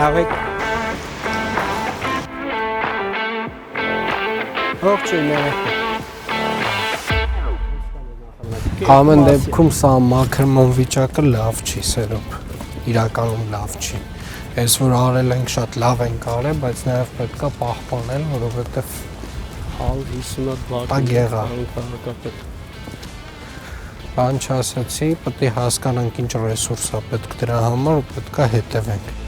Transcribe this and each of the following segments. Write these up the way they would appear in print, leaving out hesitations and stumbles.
Լավ եք։ Ողջույն երեխեք։ Ամեն դեպքում սա մաքրման վիճակը լավ չի, Սերոբ, իրականում լավ չի։ Ես որ արել ենք շատ լավ ենք արել, բայց նաև պետք է պահպանել, որովհետև 150 բակ բան չասացի, պետք է հասկանանք ինչ ռեսուրս է պետք դրա համար ու պետք է հետևենք։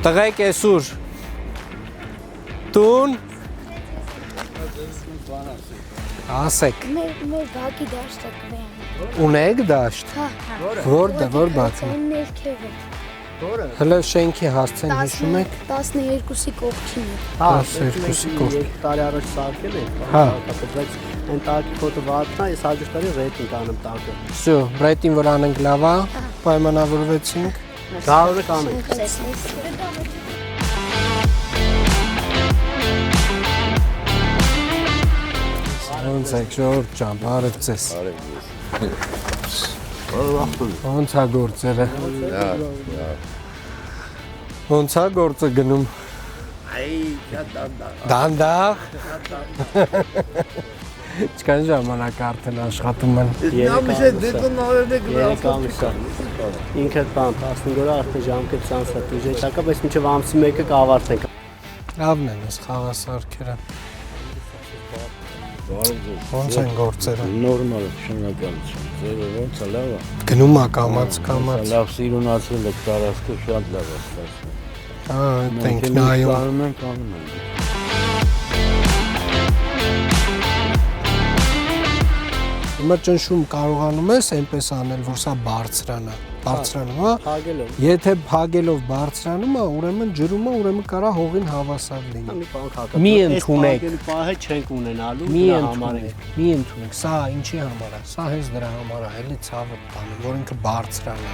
Տղեկ այսուր Տուն ասեք Մեր բակի դաշտը կվեն ունեք դաշտ որ բակը հələ շենքի հասցեն հիշում եք 12-ի կողքին է 12-ի կողքին տարի առաջ սարքել ենք բայց այն տակի կոտը վատն է ես հաջորդ տարի ռեյտինգ անեմ տակը Всё ռեյտինգ որ անենք լավ է պայմանավորվեցինք գարորը կանենք Ոնց եք ժողովուրդ ջան, բարև ձեզ։ Ոնց է գործերը։ Ոնց է գործը գնում։ Դանդաղ։ Ինչքան ժամանակ արդեն աշխատում են։ Ինքդ բան 15 օր արդեն ժամկետ ցանցա դուժե տակա բայց մինչև ամսի 1-ը կավարտենք։ Լավն են այս խաղասարքերը։ Ոնց են գործերը։ Նորմալ շնորհակալություն։ Ձերը ոնց է լավ է։ Գնում է կամաց։ Լավ սիրունացել եք տարածքը շատ լավ է ստացվում։ Thank you։ Անում ենք։ Հիմա ճնշում կարողանում ես այնպես անել, որ սա բարձրանա։ Բարձրանում է։ Եթե փագելով բարձրանում է, ուրեմն ջրում է, ուրեմն կարա հողին հավասար լինի։ Մի ընդունեք։ Պահը չենք ունենալու Մի ընդունեք։ Սա ինչի համար է։ Սա հենց դրա համար է, էլի ցավը բանը, որ ինքը բարձրանա։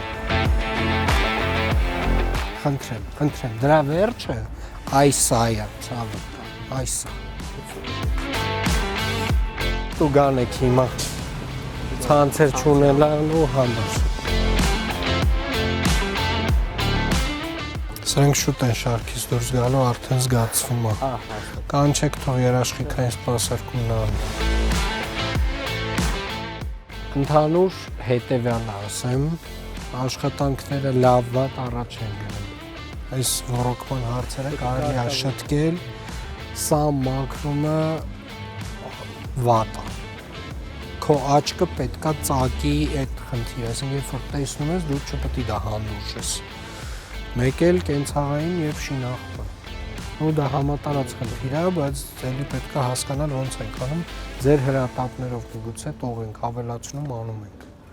Խնդրեմ, դրա վերջը այս է, ցավը, այս է։ Դու գանեք հիմա ցանցեր չունենալու համար։ Սրանք շուտ են շարքից դուրս գալու, արդեն զգացվում է։ Կանչեք թող երաշխիքային սպասարկումն անի։ Ընդհանուր հետևյալը ասեմ, աշխատանքները լավ վատ առաջ են գնում։ Այս ռոռոկման հարցերը կարելի է շտկել, սա մաքրումը վատ է։ Քո աչքը պետքա ծակի այդ խնդիրը, այսինքն երբ որ տեսնում ես, դու չպետք է դա հանդուրժես։ Մեկ էլ կենցաղային եւ շինախմը։ Ու դա համատարած խնդիր է, բայց ելի պետք է հասկանալ ոնց ենք անում։ Ձեր հրատապներով միգուցե տող ենք ավելացնում անում ենք։